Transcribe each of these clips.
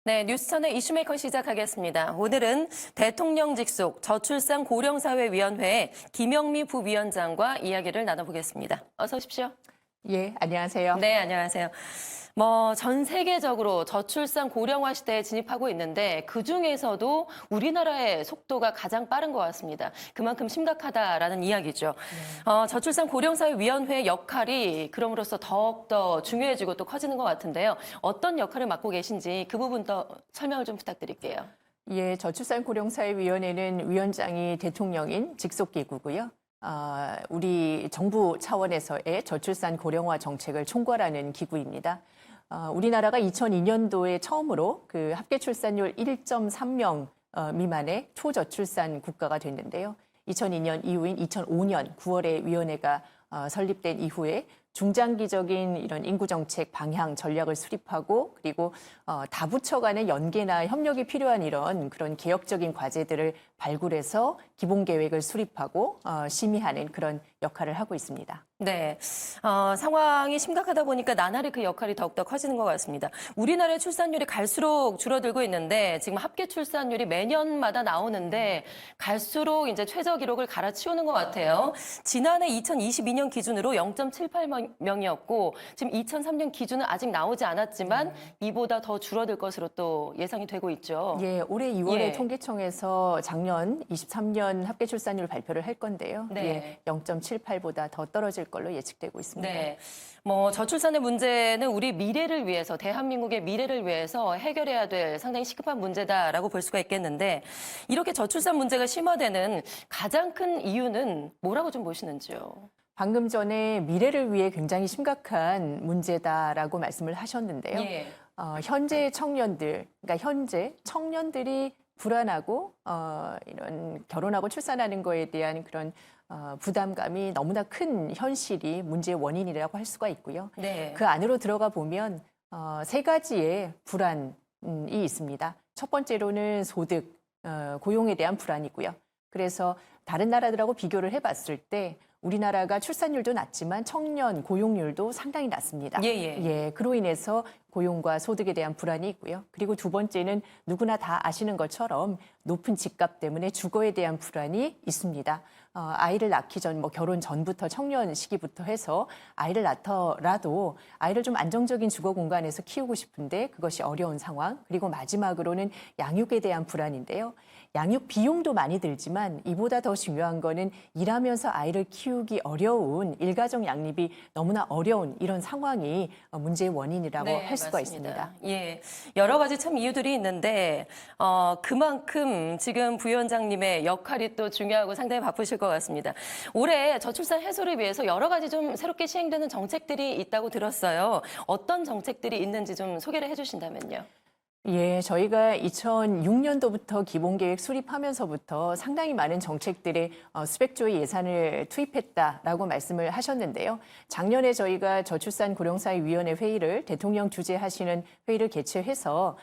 네, 뉴스천의 이슈메이커 시작하겠습니다. 오늘은 대통령 직속 저출산 고령사회위원회 김영미 부위원장과 이야기를 나눠보겠습니다. 어서 오십시오. 예, 안녕하세요. 네, 안녕하세요. 전 세계적으로 저출산 고령화 시대에 진입하고 있는데 그중에서도 우리나라의 속도가 가장 빠른 것 같습니다. 그만큼 심각하다라는 이야기죠. 저출산 고령사회위원회의 역할이 그럼으로써 더욱더 중요해지고 또 커지는 것 같은데요. 어떤 역할을 맡고 계신지 그 부분 더 설명을 좀 부탁드릴게요. 예, 저출산 고령사회위원회는 위원장이 대통령인 직속기구고요. 우리 정부 차원에서의 저출산 고령화 정책을 총괄하는 기구입니다. 우리나라가 2002년도에 처음으로 그 합계 출산율 1.3명 미만의 초저출산 국가가 됐는데요. 2002년 이후인 2005년 9월에 위원회가 설립된 이후에 중장기적인 이런 인구정책 방향 전략을 수립하고 그리고 다부처 간의 연계나 협력이 필요한 이런 그런 개혁적인 과제들을 발굴해서 기본계획을 수립하고 심의하는 그런 역할을 하고 있습니다. 네, 상황이 심각하다 보니까 나날이 그 역할이 더욱더 커지는 것 같습니다. 우리나라의 출산율이 갈수록 줄어들고 있는데 지금 합계 출산율이 매년마다 나오는데 갈수록 이제 최저 기록을 갈아치우는 것 같아요. 지난해 2022년 기준으로 0.78명이었고 지금 2003년 기준은 아직 나오지 않았지만 이보다 더 줄어들 것으로 또 예상이 되고 있죠. 예, 올해 2월에 예. 통계청에서 작년 23년 합계 출산율 발표를 할 건데요. 네. 예, 0.78보다 더 떨어질 걸로 예측되고 있습니다. 네. 저출산의 문제는 우리 미래를 위해서, 대한민국의 미래를 위해서 해결해야 될 상당히 시급한 문제다라고 볼 수가 있겠는데, 이렇게 저출산 문제가 심화되는 가장 큰 이유는 뭐라고 좀 보시는지요? 방금 전에 미래를 위해 굉장히 심각한 문제다라고 말씀을 하셨는데요. 예. 현재 청년들, 그러니까 현재 청년들이 불안하고 이런 결혼하고 출산하는 거에 대한 그런 부담감이 너무나 큰 현실이 문제의 원인이라고 할 수가 있고요. 네. 그 안으로 들어가 보면 세 가지의 불안이 있습니다. 첫 번째로는 소득, 고용에 대한 불안이고요. 그래서 다른 나라들하고 비교를 해봤을 때 우리나라가 출산율도 낮지만 청년 고용률도 상당히 낮습니다. 예. 그로 인해서 고용과 소득에 대한 불안이 있고요. 그리고 두 번째는 누구나 다 아시는 것처럼 높은 집값 때문에 주거에 대한 불안이 있습니다. 아이를 낳기 전, 결혼 전부터 청년 시기부터 해서 아이를 낳더라도 아이를 좀 안정적인 주거 공간에서 키우고 싶은데 그것이 어려운 상황. 그리고 마지막으로는 양육에 대한 불안인데요. 양육 비용도 많이 들지만 이보다 더 중요한 거는 일하면서 아이를 키우기 어려운 일가정 양립이 너무나 어려운 이런 상황이 문제의 원인이라고 할 수가 있습니다. 예, 여러 가지 참 이유들이 있는데 그만큼 지금 부위원장님의 역할이 또 중요하고 상당히 바쁘실 것 같습니다. 올해 저출산 해소를 위해서 여러 가지 좀 새롭게 시행되는 정책들이 있다고 들었어요. 어떤 정책들이 있는지 좀 소개를 해주신다면요. 예, 저희가 2006년도부터 기본계획 수립하면서부터 상당히 많은 정책들에 수백 조의 예산을 투입했다라고 말씀을 하셨는데요. 작년에 저희가 저출산 고령사회위원회 회의를 대통령 주재하시는 회의를 개최해서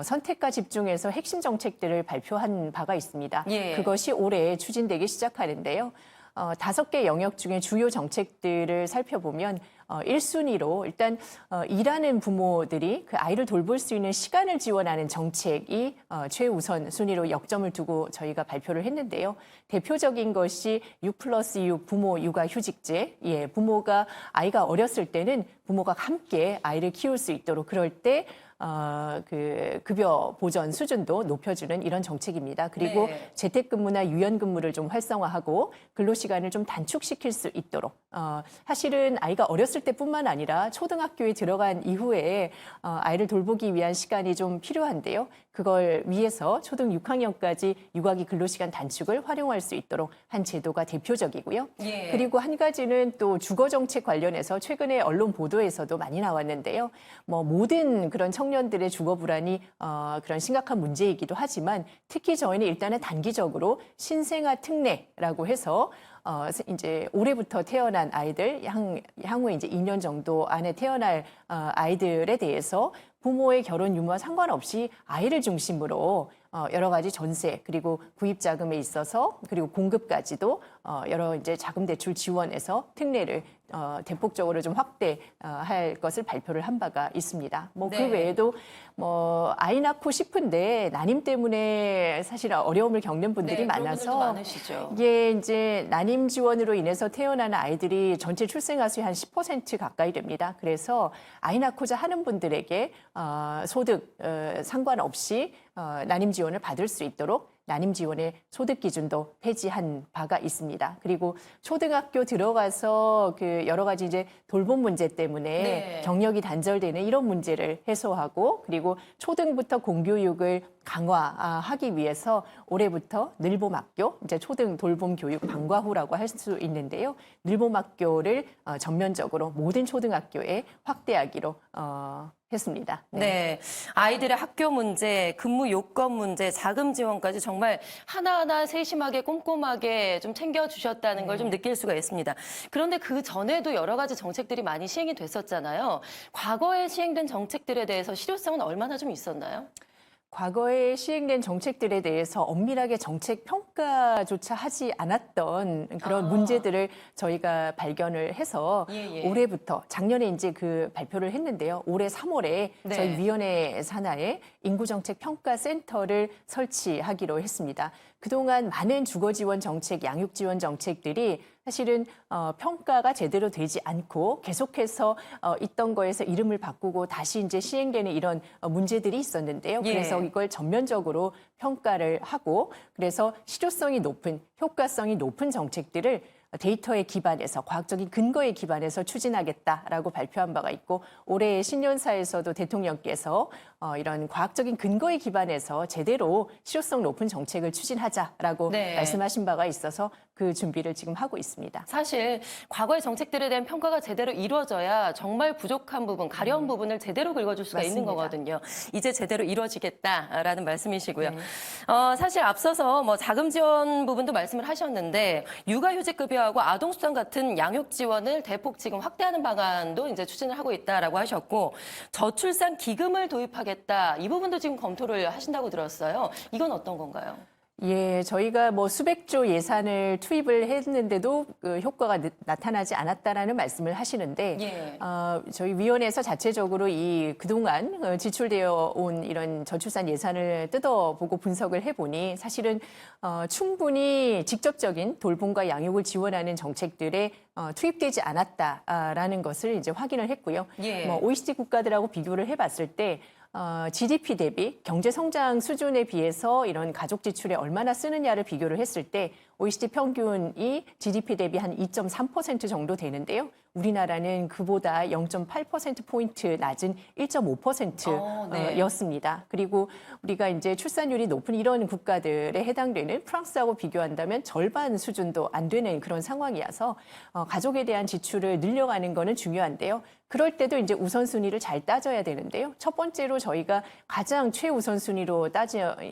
선택과 집중해서 핵심 정책들을 발표한 바가 있습니다. 예. 그것이 올해 추진되기 시작하는데요. 5개 영역 중에 주요 정책들을 살펴보면 1순위로 일단 일하는 부모들이 그 아이를 돌볼 수 있는 시간을 지원하는 정책이 최우선 순위로 역점을 두고 저희가 발표를 했는데요. 대표적인 것이 6+6 부모 육아 휴직제. 예, 부모가 아이가 어렸을 때는 부모가 함께 아이를 키울 수 있도록 그럴 때 그 급여 보전 수준도 높여주는 이런 정책입니다. 그리고 네. 재택근무나 유연근무를 좀 활성화하고 근로시간을 좀 단축시킬 수 있도록 사실은 아이가 어렸을 때뿐만 아니라 초등학교에 들어간 이후에 아이를 돌보기 위한 시간이 좀 필요한데요. 그걸 위해서 초등 6학년까지 육아기 근로시간 단축을 활용할 수 있도록 한 제도가 대표적이고요. 예. 그리고 한 가지는 또 주거정책 관련해서 최근에 언론 보도에서도 많이 나왔는데요. 모든 그런 청년들의 주거 불안이 그런 심각한 문제이기도 하지만 특히 저희는 일단은 단기적으로 신생아 특례라고 해서 이제 올해부터 태어난 아이들, 향후에 이제 2년 정도 안에 태어날 아이들에 대해서 부모의 결혼 유무와 상관없이 아이를 중심으로 여러 가지 전세 그리고 구입 자금에 있어서 그리고 공급까지도 여러 이제 자금 대출 지원에서 특례를 대폭적으로 좀 확대할 것을 발표를 한 바가 있습니다. 뭐 그 네. 외에도 뭐 아이 낳고 싶은데 난임 때문에 사실 어려움을 겪는 분들이 네, 그런 분들도 많아서 많으시죠. 이게 이제 난임 지원으로 인해서 태어나는 아이들이 전체 출생아 수의 한 10% 가까이 됩니다. 그래서 아이 낳고자 하는 분들에게 소득 상관없이 난임 지원을 받을 수 있도록 난임 지원의 소득 기준도 폐지한 바가 있습니다. 그리고 초등학교 들어가서 그 여러 가지 이제 돌봄 문제 때문에 네. 경력이 단절되는 이런 문제를 해소하고 그리고 초등부터 공교육을 강화하기 위해서 올해부터 늘봄학교, 이제 초등 돌봄 교육 방과후라고 할 수 있는데요. 늘봄학교를 전면적으로 모든 초등학교에 확대하기로 했습니다. 네. 아이들의 학교 문제, 근무 요건 문제, 자금 지원까지 정말 하나하나 세심하게 꼼꼼하게 좀 챙겨주셨다는 걸 좀 느낄 수가 있습니다. 그런데 그 전에도 여러 가지 정책들이 많이 시행이 됐었잖아요. 과거에 시행된 정책들에 대해서 실효성은 얼마나 좀 있었나요? 과거에 시행된 정책들에 대해서 엄밀하게 정책 평가조차 하지 않았던 그런 문제들을 저희가 발견을 해서 예. 올해부터 작년에 이제 그 발표를 했는데요. 올해 3월에 네. 저희 위원회 산하에 인구정책 평가센터를 설치하기로 했습니다. 그동안 많은 주거지원 정책, 양육지원 정책들이 사실은 평가가 제대로 되지 않고 계속해서 있던 거에서 이름을 바꾸고 다시 이제 시행되는 이런 문제들이 있었는데요. 예. 그래서 이걸 전면적으로 평가를 하고 그래서 실효성이 높은, 효과성이 높은 정책들을 데이터에 기반해서 과학적인 근거에 기반해서 추진하겠다라고 발표한 바가 있고 올해 신년사에서도 대통령께서 이런 과학적인 근거에 기반해서 제대로 실효성 높은 정책을 추진하자라고 네. 말씀하신 바가 있어서 그 준비를 지금 하고 있습니다. 사실 과거의 정책들에 대한 평가가 제대로 이루어져야 정말 부족한 부분, 가려운 부분을 제대로 긁어줄 수가 있는 맞습니다. 거거든요. 이제 제대로 이루어지겠다라는 말씀이시고요. 네. 사실 앞서서 뭐 자금 지원 부분도 말씀을 하셨는데 육아휴직급여하고 아동수당 같은 양육 지원을 대폭 지금 확대하는 방안도 이제 추진을 하고 있다라고 하셨고 저출산 기금을 도입하겠다 이 부분도 지금 검토를 하신다고 들었어요. 이건 어떤 건가요? 예, 저희가 뭐 수백조 예산을 투입을 했는데도 그 효과가 나타나지 않았다라는 말씀을 하시는데, 예. 저희 위원회에서 자체적으로 이 그동안 지출되어 온 이런 저출산 예산을 뜯어보고 분석을 해보니 사실은 충분히 직접적인 돌봄과 양육을 지원하는 정책들에 투입되지 않았다라는 것을 이제 확인을 했고요. 예. 뭐 OECD 국가들하고 비교를 해봤을 때 GDP 대비 경제 성장 수준에 비해서 이런 가족 지출에 얼마나 쓰느냐를 비교를 했을 때 OECD 평균이 GDP 대비 한 2.3% 정도 되는데요. 우리나라는 그보다 0.8%포인트 낮은 1.5%였습니다. 그리고 우리가 이제 출산율이 높은 이런 국가들에 해당되는 프랑스하고 비교한다면 절반 수준도 안 되는 그런 상황이어서 가족에 대한 지출을 늘려가는 거는 중요한데요. 그럴 때도 이제 우선순위를 잘 따져야 되는데요. 첫 번째로 저희가 가장 최우선순위로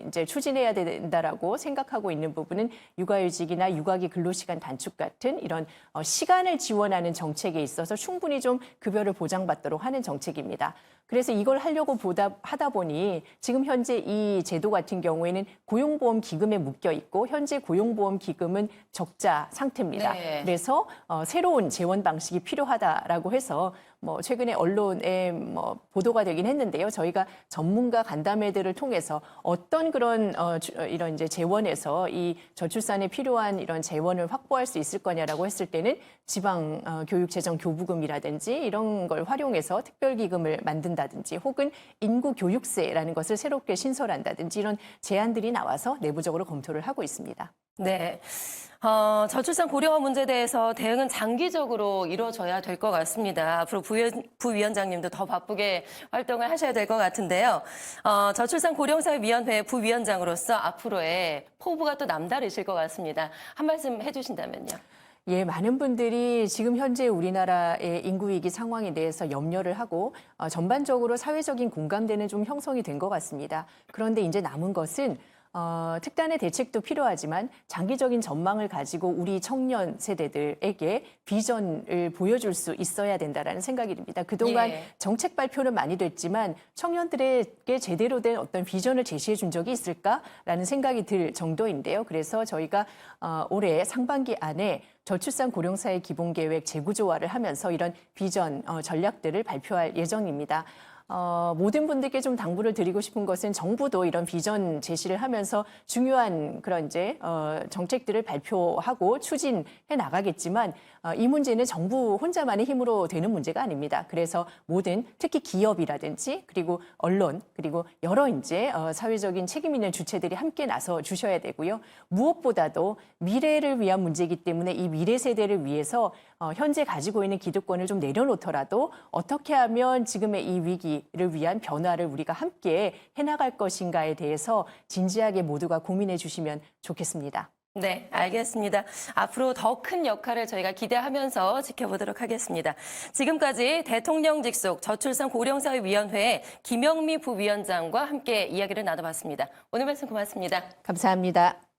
이제 추진해야 된다라고 생각하고 있는 부분은 육아휴직이나 육아기 근로시간 단축 같은 이런 시간을 지원하는 정책에 있어서 충분히 좀 급여를 보장받도록 하는 정책입니다. 그래서 이걸 하려고 하다 보니 지금 현재 이 제도 같은 경우에는 고용보험 기금에 묶여 있고 현재 고용보험 기금은 적자 상태입니다. 네. 그래서 새로운 재원 방식이 필요하다라고 해서 뭐 최근에 언론에 뭐 보도가 되긴 했는데요. 저희가 전문가 간담회들을 통해서 어떤 그런 이런 이제 재원에서 이 저출산에 필요한 이런 재원을 확보할 수 있을 거냐라고 했을 때는 지방 교육재정 교부금이라든지 이런 걸 활용해서 특별기금을 만든다든지 혹은 인구교육세라는 것을 새롭게 신설한다든지 이런 제안들이 나와서 내부적으로 검토를 하고 있습니다. 네. 저출산 고령화 문제에 대해서 대응은 장기적으로 이루어져야 될 것 같습니다. 앞으로 부위원장님도 더 바쁘게 활동을 하셔야 될 것 같은데요. 저출산 고령사회위원회 부위원장으로서 앞으로의 포부가 또 남다르실 것 같습니다. 한 말씀 해주신다면요. 예, 많은 분들이 지금 현재 우리나라의 인구 위기 상황에 대해서 염려를 하고 전반적으로 사회적인 공감대는 좀 형성이 된 것 같습니다. 그런데 이제 남은 것은 특단의 대책도 필요하지만 장기적인 전망을 가지고 우리 청년 세대들에게 비전을 보여줄 수 있어야 된다라는 생각이 듭니다. 그동안 예. 정책 발표는 많이 됐지만 청년들에게 제대로 된 어떤 비전을 제시해 준 적이 있을까라는 생각이 들 정도인데요. 그래서 저희가 올해 상반기 안에 저출산 고령사회 기본계획 재구조화를 하면서 이런 비전 전략들을 발표할 예정입니다. 모든 분들께 좀 당부를 드리고 싶은 것은 정부도 이런 비전 제시를 하면서 중요한 그런 이제 정책들을 발표하고 추진해 나가겠지만 이 문제는 정부 혼자만의 힘으로 되는 문제가 아닙니다. 그래서 모든 특히 기업이라든지 그리고 언론 그리고 여러 이제 사회적인 책임 있는 주체들이 함께 나서 주셔야 되고요. 무엇보다도 미래를 위한 문제이기 때문에 이 미래 세대를 위해서 현재 가지고 있는 기득권을 좀 내려놓더라도 어떻게 하면 지금의 이 위기를 위한 변화를 우리가 함께 해나갈 것인가에 대해서 진지하게 모두가 고민해 주시면 좋겠습니다. 네, 알겠습니다. 앞으로 더 큰 역할을 저희가 기대하면서 지켜보도록 하겠습니다. 지금까지 대통령 직속 저출산 고령사회위원회 김영미 부위원장과 함께 이야기를 나눠봤습니다. 오늘 말씀 고맙습니다. 감사합니다.